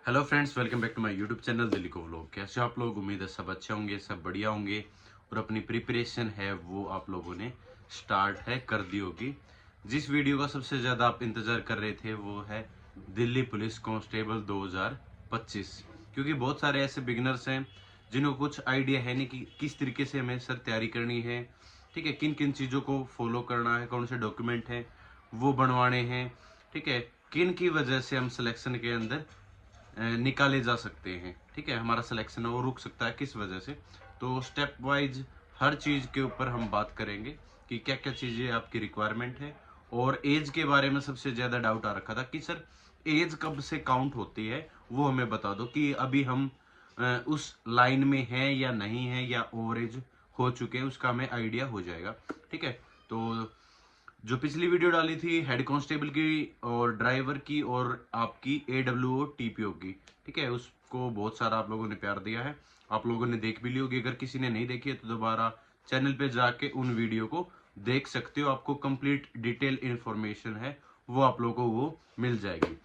Hello friends, welcome back to my YouTube channel Delhi को vlog. कैसे हो आप लोग? उम्मीद है सब अच्छे होंगे, सब बढ़िया होंगे और अपनी प्रिपरेशन है वो आप लोगों ने स्टार्ट है कर दी होगी। जिस वीडियो का सबसे ज़्यादा आप इंतज़ार कर रहे थे वो है दिल्ली पुलिस कांस्टेबल 2025, क्योंकि बहुत सारे ऐसे बिगिनर्स हैं जिनको कुछ आइडिया है नहीं कि किस तरीके से हमें सर तैयारी करनी है। ठीक है, किन किन चीज़ों को फॉलो करना है, कौन से डॉक्यूमेंट हैं वो बनवाने हैं। ठीक है, किन की वजह से हम सिलेक्शन के अंदर निकाले जा सकते हैं। ठीक है, हमारा सिलेक्शन है वो रुक सकता है किस वजह से। तो स्टेप वाइज हर चीज़ के ऊपर हम बात करेंगे कि क्या क्या चीज़ें आपकी रिक्वायरमेंट है। और एज के बारे में सबसे ज़्यादा डाउट आ रखा था कि सर एज कब से काउंट होती है, वो हमें बता दो कि अभी हम उस लाइन में हैं या नहीं है, या ओवरेज हो चुके हैं, उसका हमें आइडिया हो जाएगा। ठीक है, तो जो पिछली वीडियो डाली थी हेड कांस्टेबल की और ड्राइवर की और आपकी AWO TPO की, ठीक है, उसको बहुत सारा आप लोगों ने प्यार दिया है। आप लोगों ने देख भी ली होगी। अगर किसी ने नहीं देखी है तो दोबारा चैनल पे जाके उन वीडियो को देख सकते हो। आपको कंप्लीट डिटेल इंफॉर्मेशन है वो आप लोगों को वो मिल जाएगी।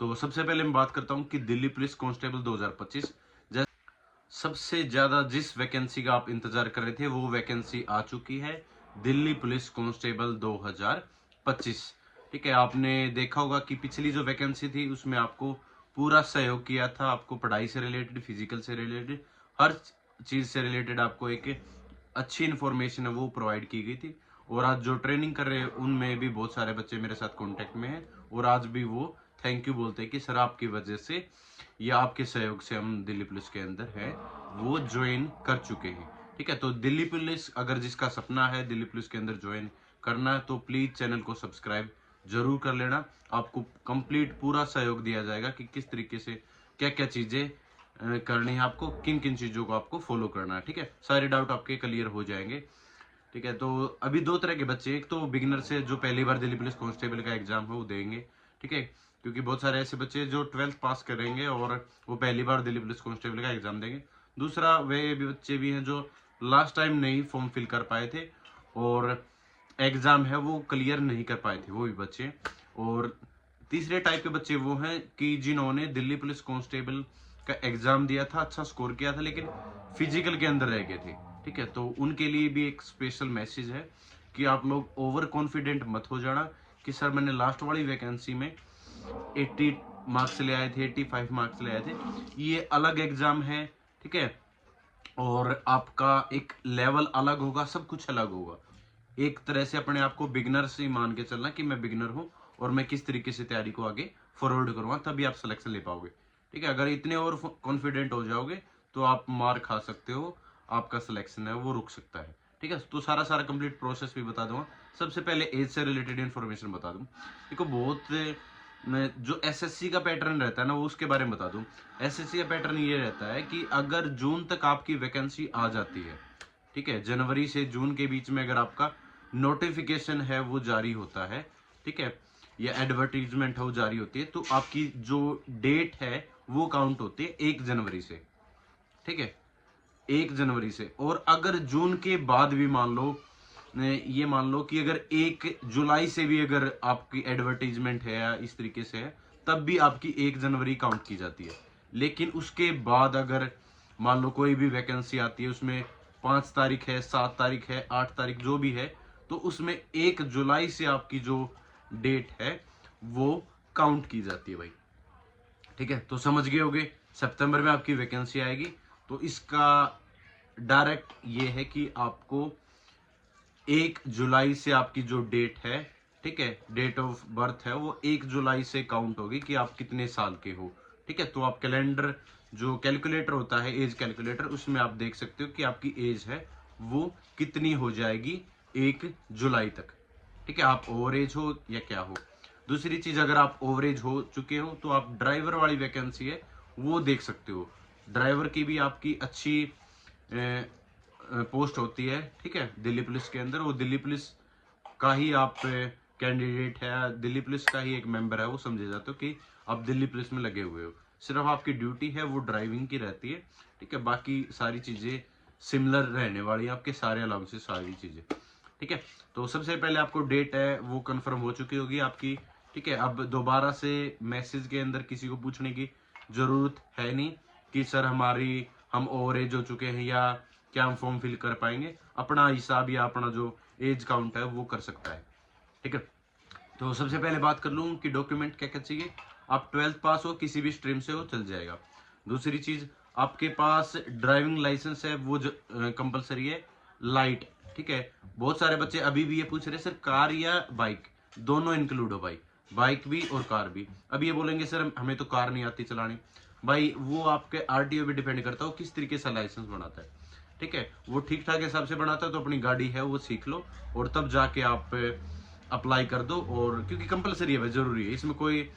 तो सबसे पहले मैं बात करता हूँ कि दिल्ली पुलिस कांस्टेबल 2025, सबसे ज्यादा जिस वैकेंसी का आप इंतजार कर रहे थे वो वैकेंसी आ चुकी है, दिल्ली पुलिस कांस्टेबल 2025। ठीक है, आपने देखा होगा कि पिछली जो वैकेंसी थी उसमें आपको पूरा सहयोग किया था। आपको पढ़ाई से रिलेटेड, फिजिकल से रिलेटेड, हर चीज से रिलेटेड आपको एक अच्छी इन्फॉर्मेशन है वो प्रोवाइड की गई थी। और आज जो ट्रेनिंग कर रहे हैं उनमें भी बहुत सारे बच्चे मेरे साथ कांटेक्ट में हैं और आज भी वो थैंक यू बोलते हैं कि सर आपकी वजह से या आपके सहयोग से हम दिल्ली पुलिस के अंदर है वो ज्वाइन कर चुके हैं। ठीक है, तो दिल्ली पुलिस अगर जिसका सपना है दिल्ली पुलिस के अंदर ज्वाइन करना है तो प्लीज चैनल को सब्सक्राइब जरूर कर लेना। आपको कंप्लीट पूरा सहयोग दिया जाएगा कि किस तरीके से क्या क्या चीजें करनी है, आपको किन किन चीजों को आपको फॉलो करना है। ठीक है, सारे डाउट आपके क्लियर हो जाएंगे। ठीक है, तो अभी दो तरह के बच्चे, एक तो बिगिनर से जो पहली बार दिल्ली पुलिस कांस्टेबल का एग्जाम है वो देंगे। ठीक है, क्योंकि बहुत सारे ऐसे बच्चे जो 12th पास करेंगे और वो पहली बार दिल्ली पुलिस कांस्टेबल का एग्जाम देंगे। दूसरा वे भी बच्चे भी हैं जो लास्ट टाइम नहीं फॉर्म फिल कर पाए थे और एग्जाम है वो क्लियर नहीं कर पाए थे, वो भी बच्चे। और तीसरे टाइप के बच्चे वो हैं कि जिन्होंने दिल्ली पुलिस कांस्टेबल का एग्जाम दिया था, अच्छा स्कोर किया था, लेकिन फिजिकल के अंदर रह गए थे। ठीक है, तो उनके लिए भी एक स्पेशल मैसेज है कि आप लोग ओवर कॉन्फिडेंट मत हो जाना कि सर मैंने लास्ट वाली वैकेंसी में 80 मार्क्स ले आए थे, 85 मार्क्स ले आए थे। ये अलग एग्जाम है। ठीक है, और आपका एक लेवल अलग होगा, सब कुछ अलग होगा। एक तरह से अपने आप को बिगनर से मान के चलना कि मैं बिगनर हूं और मैं किस तरीके से तैयारी को आगे फॉरवर्ड करूंगा, तभी आप सिलेक्शन ले पाओगे। ठीक है, अगर इतने और कॉन्फिडेंट हो जाओगे तो आप मार खा सकते हो, आपका सिलेक्शन है वो रुक सकता है। ठीक है, तो सारा सारा कंप्लीट प्रोसेस भी बता दूंगा। सबसे पहले एज से रिलेटेड इन्फॉर्मेशन बता दूं। देखो, बहुत जो एसएससी का पैटर्न रहता है ना वो उसके बारे में बता दूं। एसएससी का पैटर्न ये रहता है कि अगर जून तक आपकी वैकेंसी आ जाती है, ठीक है, जनवरी से जून के बीच में अगर आपका नोटिफिकेशन है वो जारी होता है, ठीक है, या एडवर्टीजमेंट है वो जारी होती है, तो आपकी जो डेट है वो काउंट होती है 1 जनवरी से। ठीक है, 1 जनवरी से। और अगर जून के बाद भी मान लो, ये मान लो कि अगर 1 जुलाई से भी अगर आपकी एडवर्टीजमेंट है या इस तरीके से है, तब भी आपकी 1 जनवरी काउंट की जाती है। लेकिन उसके बाद अगर मान लो कोई भी वैकेंसी आती है, उसमें 5 तारीख है, 7 तारीख है, 8 तारीख जो भी है, तो उसमें 1 जुलाई से आपकी जो डेट है वो काउंट की जाती है भाई। ठीक है, तो समझ गए होगे, सितंबर में आपकी वैकेंसी आएगी। तो इसका डायरेक्ट ये है कि आपको 1 जुलाई से आपकी जो डेट है, ठीक है, डेट ऑफ बर्थ है वो 1 जुलाई से काउंट होगी कि आप कितने साल के हो। ठीक है, तो आप कैलेंडर जो कैलकुलेटर होता है, एज कैलकुलेटर, उसमें आप देख सकते हो कि आपकी एज है वो कितनी हो जाएगी 1 जुलाई तक। ठीक है, आप ओवर एज हो या क्या हो। दूसरी चीज, अगर आप ओवर एज हो चुके हो तो आप ड्राइवर वाली वैकेंसी है वो देख सकते हो। ड्राइवर की भी आपकी अच्छी पोस्ट होती है। ठीक है, दिल्ली पुलिस के अंदर वो दिल्ली पुलिस का ही आप कैंडिडेट है, दिल्ली पुलिस का ही एक मेंबर है, वो समझे जाते हो कि आप दिल्ली पुलिस में लगे हुए हो। सिर्फ आपकी ड्यूटी है वो ड्राइविंग की रहती है। ठीक है, बाकी सारी चीजें सिमिलर रहने वाली है, आपके सारे अलाउंसेस सारी चीजें। ठीक है, तो सबसे पहले आपको डेट है वो कंफर्म हो चुकी होगी आपकी। ठीक है, अब दोबारा से मैसेज के अंदर किसी को पूछने की जरूरत है नहीं कि सर हम ओवर एज हो चुके हैं या क्या हम फॉर्म फिल कर पाएंगे। अपना हिसाब या अपना जो एज काउंट है वो कर सकता है, ठीक है। तो सबसे पहले बात कर लूँ कि डॉक्यूमेंट क्या क्या चाहिए। आप 12th पास हो, किसी भी स्ट्रीम से हो, चल जाएगा। दूसरी चीज, आपके पास ड्राइविंग लाइसेंस है, वो कंपलसरी है, लाइट, ठीक है। बहुत सारे बच्चे अभी भी ये पूछ रहे हैं सर कार या बाइक, दोनों इंक्लूड हो भाई, बाइक भी और कार भी। अब ये बोलेंगे सर हमें तो कार नहीं आती चलानी, भाई वो आपके आरटीओ पे डिपेंड करता हो किस तरीके से लाइसेंस बनाता है, ठीक है। वो ठीक ठाक हिसाब से बनाता है तो अपनी गाड़ी है वो सीख लो और तब जाके आप अप्लाई कर दो। और क्योंकि कंपलसरी है भाई, जरूरी है, इसमें कोई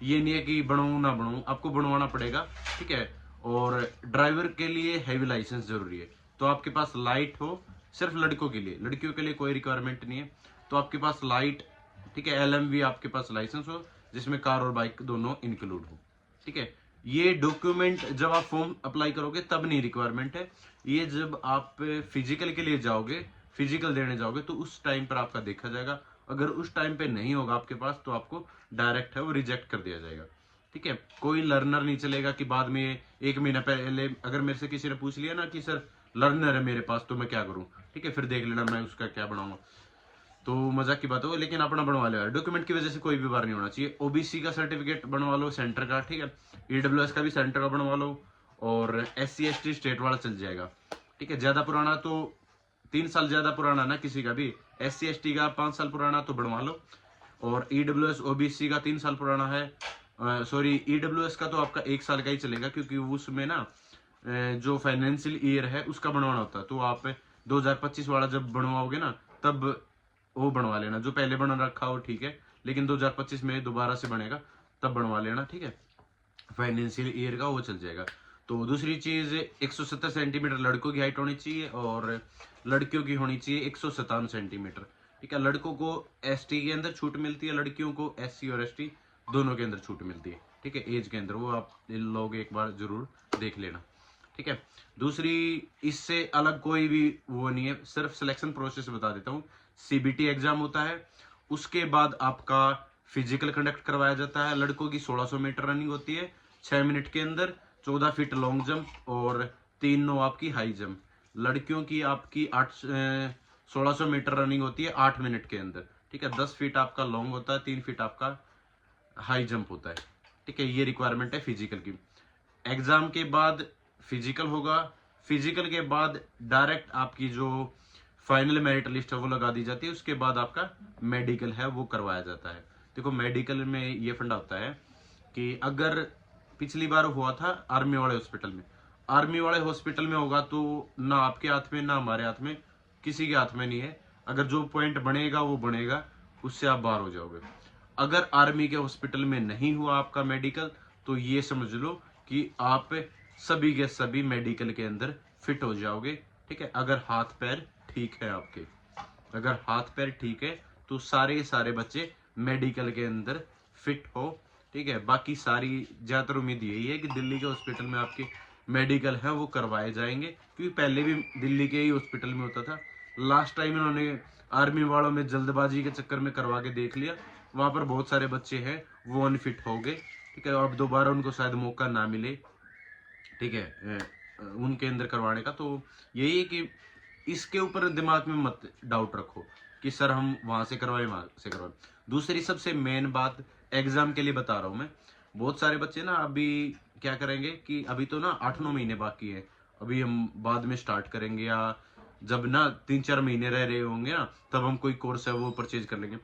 ये नहीं है कि बनाऊं ना बनाऊं, आपको बनवाना पड़ेगा, ठीक है। और ड्राइवर के लिए हैवी लाइसेंस जरूरी है, तो आपके पास लाइट हो, सिर्फ लड़कों के लिए, लड़कियों के लिए कोई रिक्वायरमेंट नहीं है। तो आपके पास लाइट, ठीक है, एलएमवी आपके पास लाइसेंस हो जिसमें कार और बाइक दोनों इंक्लूड हो, ठीक है। ये डॉक्यूमेंट जब आप फॉर्म अप्लाई करोगे तब नहीं रिक्वायरमेंट है, ये जब आप फिजिकल के लिए जाओगे, फिजिकल देने जाओगे तो उस टाइम पर आपका देखा जाएगा। अगर उस टाइम पे नहीं होगा आपके पास तो आपको डायरेक्ट है वो रिजेक्ट कर दिया जाएगा, ठीक है। कोई लर्नर नहीं चलेगा कि बाद में 1 महीना पहले अगर मेरे से किसी ने पूछ लिया ना कि सर लर्नर है मेरे पास तो मैं क्या करूं, ठीक है, फिर देख लेना मैं उसका क्या बनाऊंगा, तो मजाक की बात हो। लेकिन अपना बनवा लो यार, डॉक्यूमेंट की वजह से कोई भी बार नहीं होना चाहिए। ओबीसी का सर्टिफिकेट बनवा लो सेंटर का, ठीक है। ईडब्ल्यूएस का भी सेंटर का बनवा लो, और SC ST स्टेट वाला चल जाएगा, ठीक है। ज्यादा पुराना तो 3 साल ज्यादा पुराना ना किसी का भी, SC ST का 5 साल पुराना तो बनवा लो। और ईडब्ल्यूएस ओबीसी का 3 साल पुराना है, सॉरी ईडब्ल्यूएस का तो आपका 1 साल का ही चलेगा, क्योंकि उसमें ना जो फाइनेंशियल ईयर है उसका बनवाना होता है। तो आप 2025 वाला जब बनवाओगे ना तब वो बनवा लेना, जो पहले बना रखा हो ठीक है, लेकिन 2025 में दोबारा से बनेगा तब बनवा लेना, ठीक है। फाइनेंशियल ईयर का वो चल जाएगा। तो दूसरी चीज 170 सेंटीमीटर लड़कों की हाइट होनी चाहिए और लड़कियों की होनी चाहिए 157 सेंटीमीटर, ठीक है। लड़कों को ST के अंदर छूट मिलती है, लड़कियों को SC और ST दोनों के अंदर छूट मिलती है, ठीक है, एज के अंदर। वो आप लोग एक बार जरूर देख लेना, ठीक है। दूसरी, इससे अलग कोई भी वो नहीं है, सिर्फ सिलेक्शन प्रोसेस बता देता हूँ। CBT एग्जाम होता है, उसके बाद आपका फिजिकल कंडक्ट करवाया जाता है। लड़कों की 1600 मीटर रनिंग होती है 6 मिनट के अंदर, 14 फीट लॉन्ग जंप और 3 आपकी हाई जंप। लड़कियों की आपकी 1600 मीटर रनिंग होती है 8 मिनट के अंदर, ठीक है। 10 फीट आपका लॉन्ग होता है, 3 फीट आपका हाई जंप होता है, ठीक है। ये रिक्वायरमेंट है फिजिकल की। एग्जाम के बाद फिजिकल होगा, फिजिकल के बाद डायरेक्ट आपकी जो फाइनल मेरिट लिस्ट है वो लगा दी जाती है, उसके बाद आपका मेडिकल है वो करवाया जाता है। देखो मेडिकल में ये फंडा होता है कि अगर पिछली बार हुआ था आर्मी वाले हॉस्पिटल में, आर्मी वाले हॉस्पिटल में होगा तो ना आपके हाथ में ना हमारे हाथ में, किसी के हाथ में नहीं है। अगर जो पॉइंट बनेगा वो बनेगा, उससे आप बाहर हो जाओगे। अगर आर्मी के हॉस्पिटल में नहीं हुआ आपका मेडिकल तो ये समझ लो कि आप सभी के सभी मेडिकल के अंदर फिट हो जाओगे, ठीक है। अगर हाथ पैर ठीक है आपके, अगर हाथ पैर ठीक है तो सारे बच्चे मेडिकल के अंदर फिट हो, ठीक है। बाकी सारी ज्यादातर उम्मीद यही है कि दिल्ली के हॉस्पिटल में आपके मेडिकल है वो करवाए जाएंगे, क्योंकि पहले भी दिल्ली के ही हॉस्पिटल में होता था। लास्ट टाइम इन्होंने आर्मी वालों में जल्दबाजी के चक्कर में करवा के देख लिया, वहां पर बहुत सारे बच्चे हैं वो अनफिट हो गए, ठीक है। अब दोबारा उनको शायद मौका ना मिले, ठीक है, उनके अंदर करवाने का। तो यही है कि इसके ऊपर दिमाग में मत डाउट रखो कि सर हम वहां से करवाए वहां से करवाए। दूसरी सबसे मेन बात एग्जाम के लिए बता रहा हूं मैं, बहुत सारे बच्चे ना अभी क्या करेंगे कि अभी तो ना 8-9 महीने बाकी है, अभी हम बाद में स्टार्ट करेंगे या जब ना 3-4 महीने रह रहे होंगे ना तब हम कोई कोर्स है वो परचेज कर लेंगे,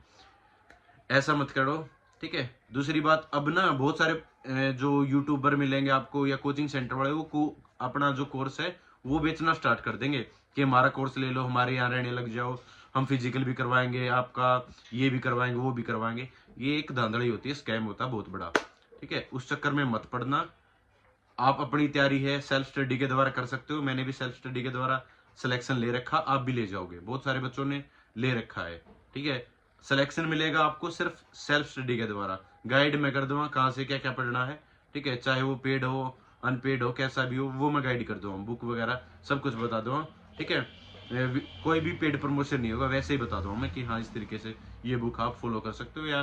ऐसा मत करो, ठीक है। दूसरी बात, अब ना बहुत सारे जो यूट्यूबर मिलेंगे आपको या कोचिंग सेंटर वाले, वो अपना जो कोर्स है वो बेचना स्टार्ट कर देंगे कि हमारा कोर्स ले लो, हमारे यहाँ रहने लग जाओ, हम फिजिकल भी करवाएंगे आपका, ये भी करवाएंगे वो भी करवाएंगे। ये एक धांधली होती है, स्कैम होता है बहुत बड़ा, ठीक है। उस चक्कर में मत पड़ना। आप अपनी तैयारी है सेल्फ स्टडी के द्वारा कर सकते हो, मैंने भी सेल्फ स्टडी के द्वारा सिलेक्शन ले रखा, आप भी ले जाओगे, बहुत सारे बच्चों ने ले रखा है, ठीक है। सिलेक्शन मिलेगा आपको सिर्फ सेल्फ स्टडी के द्वारा, गाइड मैं कर दूंगा कहाँ से क्या क्या पढ़ना है, ठीक है। चाहे वो पेड हो अनपेड हो कैसा भी हो वो मैं गाइड कर दूंगा, बुक वगैरह सब कुछ बता दूंगा, ठीक है। कोई भी पेड प्रमोशन नहीं होगा, वैसे ही बता दूंगा मैं कि हाँ इस तरीके से ये बुक आप फॉलो कर सकते हो या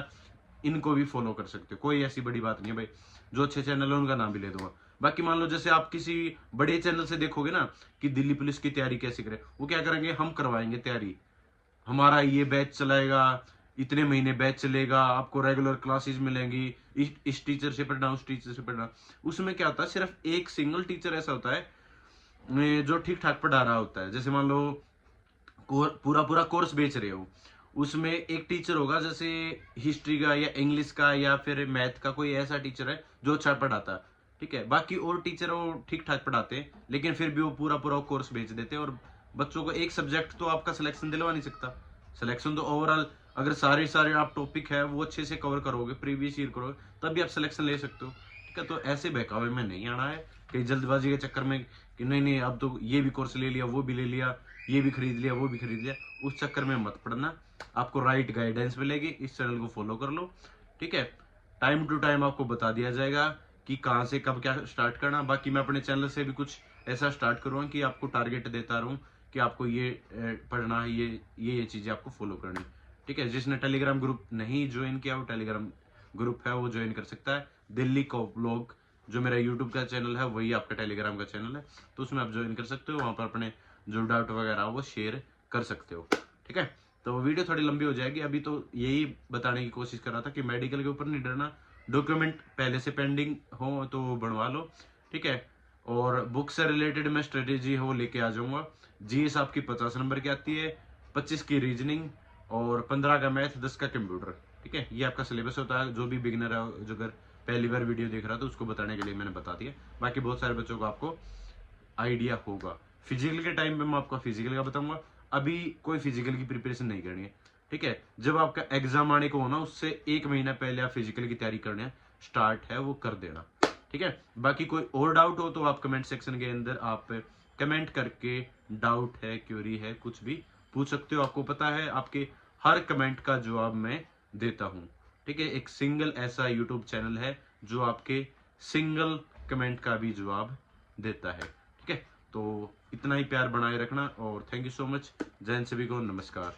इनको भी फॉलो कर सकते हो, कोई ऐसी बड़ी बात नहीं है भाई। जो अच्छे चैनल है उनका नाम भी ले दूंगा। बाकी मान लो जैसे आप किसी बड़े चैनल से देखोगे ना कि दिल्ली पुलिस की तैयारी कैसे करे, वो क्या करेंगे, हम करवाएंगे तैयारी, हमारा ये बैच चलाएगा, इतने महीने बैच चलेगा, आपको रेगुलर क्लासेस मिलेंगी, इस टीचर से पढ़ना, उस टीचर से पढ़ना। उसमें क्या होता है, सिर्फ एक सिंगल टीचर ऐसा होता है जो ठीक ठाक पढ़ा रहा होता है। जैसे मान लो पूरा पूरा कोर्स बेच रहे हो, उसमें एक टीचर होगा जैसे हिस्ट्री का या इंग्लिश का या फिर मैथ का, कोई ऐसा टीचर है जो अच्छा पढ़ाता है, ठीक है। बाकी और टीचर वो ठीक ठाक पढ़ाते हैं, लेकिन फिर भी वो पूरा पूरा कोर्स बेच देते हैं, और बच्चों को एक सब्जेक्ट तो आपका सिलेक्शन दिलवा नहीं सकता। सिलेक्शन तो ओवरऑल, अगर सारे सारे आप टॉपिक है वो अच्छे से कवर करोगे, प्रीवियस ईयर करोगे, तब भी आप सिलेक्शन ले सकते हो, ठीक है। तो ऐसे बहकावे में नहीं आना है कहीं जल्दबाजी के चक्कर में कि नहीं नहीं अब तो ये भी कोर्स ले लिया, वो भी ले लिया, ये भी खरीद लिया, वो भी खरीद लिया, उस चक्कर में मत पड़ना। आपको राइट गाइडेंस मिलेगी, इस चैनल को फॉलो कर लो, ठीक है। टाइम टू टाइम आपको बता दिया जाएगा कि कहाँ से कब क्या स्टार्ट करना। बाकी मैं अपने चैनल से भी कुछ ऐसा स्टार्ट करूँगा कि आपको टारगेट देता रहूँ कि आपको ये पढ़ना है, ये चीजें आपको फॉलो करनी, ठीक है। जिसने टेलीग्राम ग्रुप नहीं ज्वाइन किया, वो टेलीग्राम ग्रुप है वो ज्वाइन कर सकता है। दिल्ली को व्लॉग जो मेरा यूट्यूब का चैनल है वही आपका टेलीग्राम का चैनल है, तो उसमें आप ज्वाइन कर सकते हो, वहां पर अपने जो डाउट वगैरह वो शेयर कर सकते हो, ठीक है। तो वीडियो थोड़ी लंबी हो जाएगी, अभी तो यही बताने की कोशिश कर रहा था कि मेडिकल के ऊपर नहीं डरना, डॉक्यूमेंट पहले से पेंडिंग हो तो बनवा लो, ठीक है। और बुक से रिलेटेड मैं स्ट्रेटेजी हो लेके आ जाऊंगा। जीएस आपकी 50 नंबर की आती है, 25 की रीजनिंग और 15 का मैथ, 10 का कंप्यूटर, ठीक है। ये आपका सिलेबस होता है। जो भी बिगिनर है, जो अगर पहली बार वीडियो देख रहा था, उसको बताने के लिए मैंने बता दिया। बाकी बहुत सारे बच्चों को आपको आइडिया होगा। फिजिकल के टाइम पे मैं आपको फिजिकल का बताऊंगा, अभी कोई फिजिकल की प्रिपरेशन नहीं करनी है, ठीक है। जब आपका एग्जाम आने को हो ना, उससे 1 महीना पहले आप फिजिकल की तैयारी करने स्टार्ट है वो कर देना, ठीक है। बाकी कोई और डाउट हो तो आप कमेंट सेक्शन के अंदर आप कमेंट करके डाउट है, क्वेरी है, कुछ भी पूछ सकते हो। आपको पता है आपके हर कमेंट का जवाब मैं देता हूं, ठीक है। एक सिंगल ऐसा यूट्यूब चैनल है जो आपके सिंगल कमेंट का भी जवाब देता है, ठीक है। तो इतना ही प्यार बनाए रखना और थैंक यू सो मच। जय हिंद, सभी को नमस्कार।